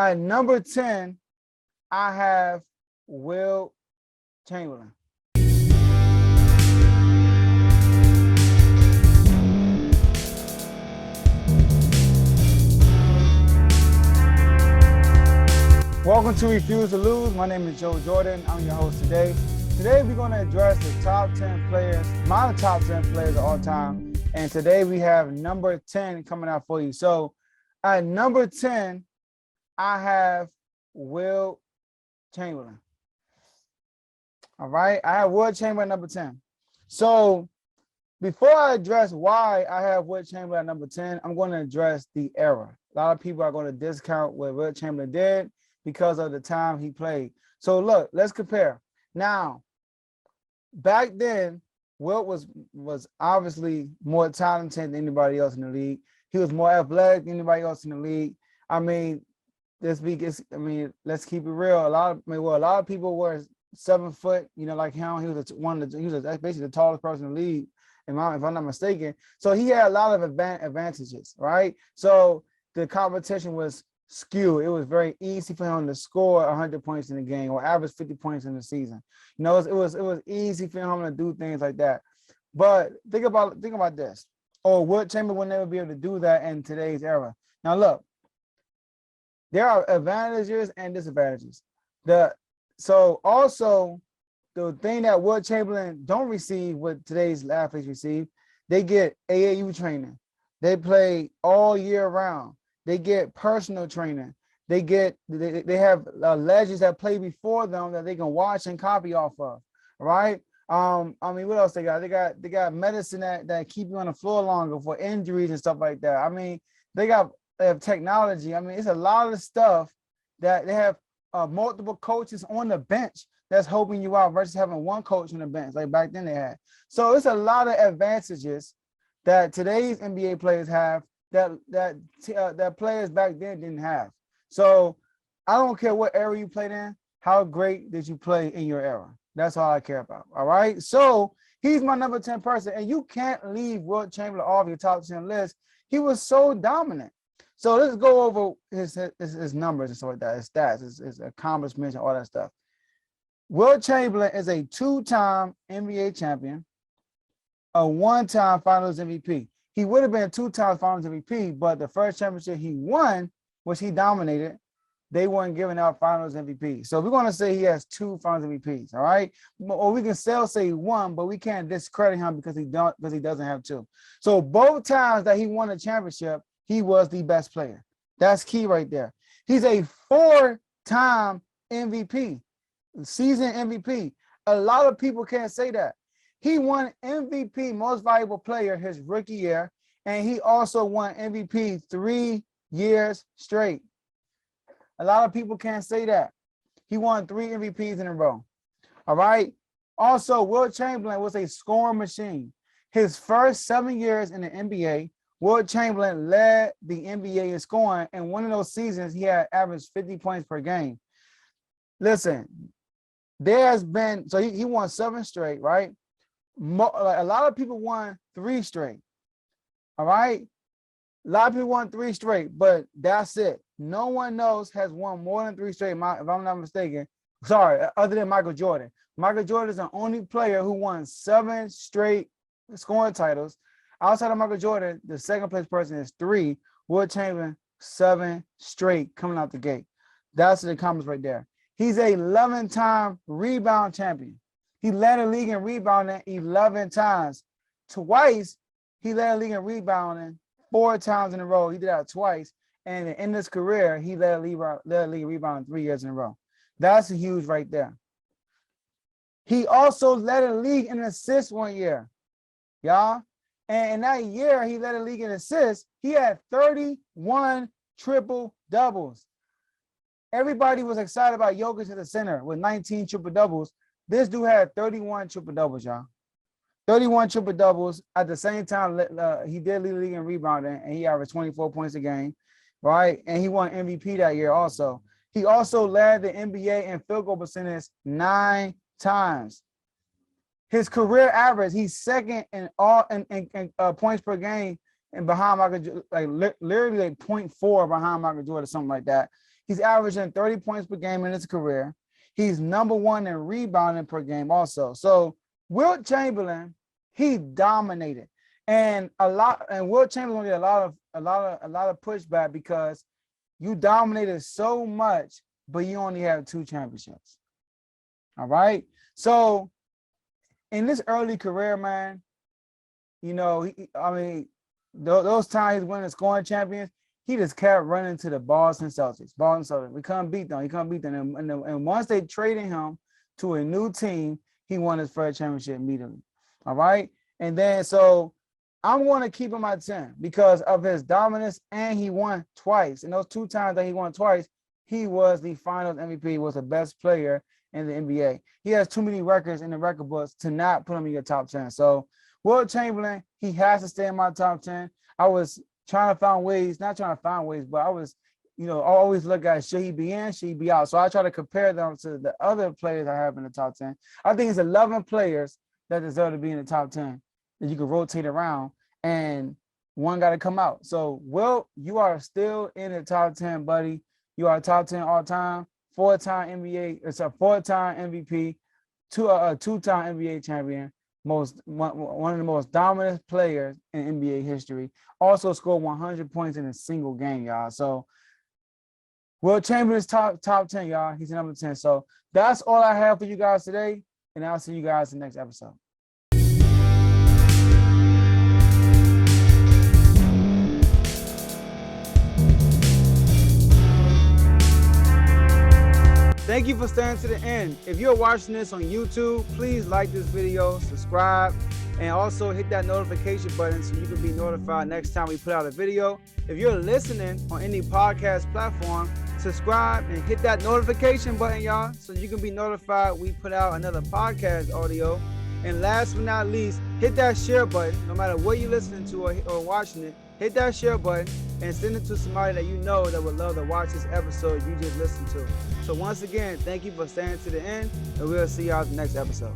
At number 10, I have Wilt Chamberlain. Welcome to Refuse to Lose. My name is Joe Jordan. I'm your host today. Today we're going to address the top 10 players, my top 10 players of all time. And today we have number 10 coming out for you. So at number 10, I have Wilt Chamberlain. All right. I have Wilt Chamberlain number 10. So before I address why I have Wilt Chamberlain at number 10, I'm going to address the era. A lot of people are going to discount what Wilt Chamberlain did because of the time he played. So look, let's compare. Now, back then, Wilt was obviously more talented than anybody else in the league. He was more athletic than anybody else in the league. I mean, let's keep it real. A lot of people were 7 foot, like him. He was basically the tallest person in the league, if I'm not mistaken. So he had a lot of advantages, right? So the competition was skewed. It was very easy for him to score 100 points in a game or average 50 points in the season. It was easy for him to do things like that. But think about this. Wilt Chamberlain will never be able to do that in today's era. Now look, there are advantages and disadvantages. So also the thing that Wilt Chamberlain don't receive what today's athletes receive, they get AAU training. They play all year round. They get personal training. They have legends that play before them that they can watch and copy off of, right? What else they got? They got medicine that keep you on the floor longer for injuries and stuff like that. I mean, they have technology. I mean, it's a lot of stuff that they have multiple coaches on the bench that's helping you out versus having one coach on the bench like back then they had. So it's a lot of advantages that today's NBA players have that players back then didn't have. So I don't care what era you played in, how great did you play in your era? That's all I care about. All right. So he's my number 10 person, and you can't leave Wilt Chamberlain off your top 10 list. He was so dominant. So let's go over his numbers and stuff like that, his stats, his accomplishments, and all that stuff. Wilt Chamberlain is a 2-time NBA champion, a 1-time Finals MVP. He would have been 2-time Finals MVP, but the first championship he won, which he dominated, they weren't giving out Finals MVP. So we're going to say he has 2 Finals MVPs, all right? Or we can still say 1, but we can't discredit him because he doesn't have 2. So both times that he won a championship, he was the best player. That's key right there. He's a 4-time MVP, season MVP. A lot of people can't say that. He won MVP, most valuable player, his rookie year, and he also won MVP 3 years straight. A lot of people can't say that. He won 3 MVPs in a row. All right. Also, Wilt Chamberlain was a scoring machine. His first 7 years in the NBA, Wilt Chamberlain led the NBA in scoring, and one of those seasons he had averaged 50 points per game. Listen, he won 7 straight, right? A lot of people won 3 straight. All right. A lot of people won 3 straight, but that's it. No one else has won more than 3 straight, if I'm not mistaken. Sorry, other than Michael Jordan. Michael Jordan is the only player who won 7 straight scoring titles. Outside of Michael Jordan, the second place person is 3. Wilt Chamberlain, 7 straight coming out the gate. That's the comments right there. He's a 11-time rebound champion. He led the league in rebounding 11 times. Twice, he led the league in rebounding 4 times in a row. He did that twice. And in his career, he led the league in rebounding 3 years in a row. That's huge right there. He also led the league in assists 1 year, y'all. And in that year, he led the league in assists. He had 31 triple doubles. Everybody was excited about Jokic at the center with 19 triple doubles. This dude had 31 triple doubles, y'all. 31 triple doubles. At the same time, he did lead the league in rebounding, and he averaged 24 points a game, right? And he won MVP that year also. He also led the NBA in field goal percentage 9 times. His career average, he's second in all in points per game and behind Michael, literally 0.4 behind Michael Jordan, something like that. He's averaging 30 points per game in his career. He's number 1 in rebounding per game also. So Wilt Chamberlain, he dominated. And Wilt Chamberlain get a lot of pushback because you dominated so much, but you only have 2 championships. All right. So in this early career, man, you know, those times he's winning scoring champions, he just kept running to the Boston Celtics. We couldn't beat them. And once they traded him to a new team, he won his first championship immediately. All right. And then so I'm going to keep him at 10 because of his dominance, and he won twice. And those 2 times that he won twice, he was the Finals MVP, was the best player in the NBA. He has too many records in the record books to not put him in your top 10. So Wilt Chamberlain, he has to stay in my top 10. I was not trying to find ways, but I was, always look at, should he be in, should he be out? So I try to compare them to the other players I have in the top 10. I think it's 11 players that deserve to be in the top 10 that you can rotate around, and one got to come out. So, Wilt, you are still in the top 10, buddy. You are top 10 all time, 4-time NBA, it's a 4-time MVP, 2-time NBA champion, one of the most dominant players in NBA history. Also scored 100 points in a single game, y'all. So, Wilt Chamberlain's top 10, y'all. He's number 10. So that's all I have for you guys today, and I'll see you guys in the next episode. Thank you for staying to the end. If you're watching this on YouTube, please like this video, subscribe, and also hit that notification button so you can be notified next time we put out a video. If you're listening on any podcast platform, subscribe and hit that notification button, y'all, so you can be notified we put out another podcast audio. And last but not least, hit that share button. No matter what you're listening to or watching it, hit that share button and send it to somebody that you know that would love to watch this episode you just listened to. So once again, thank you for staying to the end, and we'll see y'all in the next episode.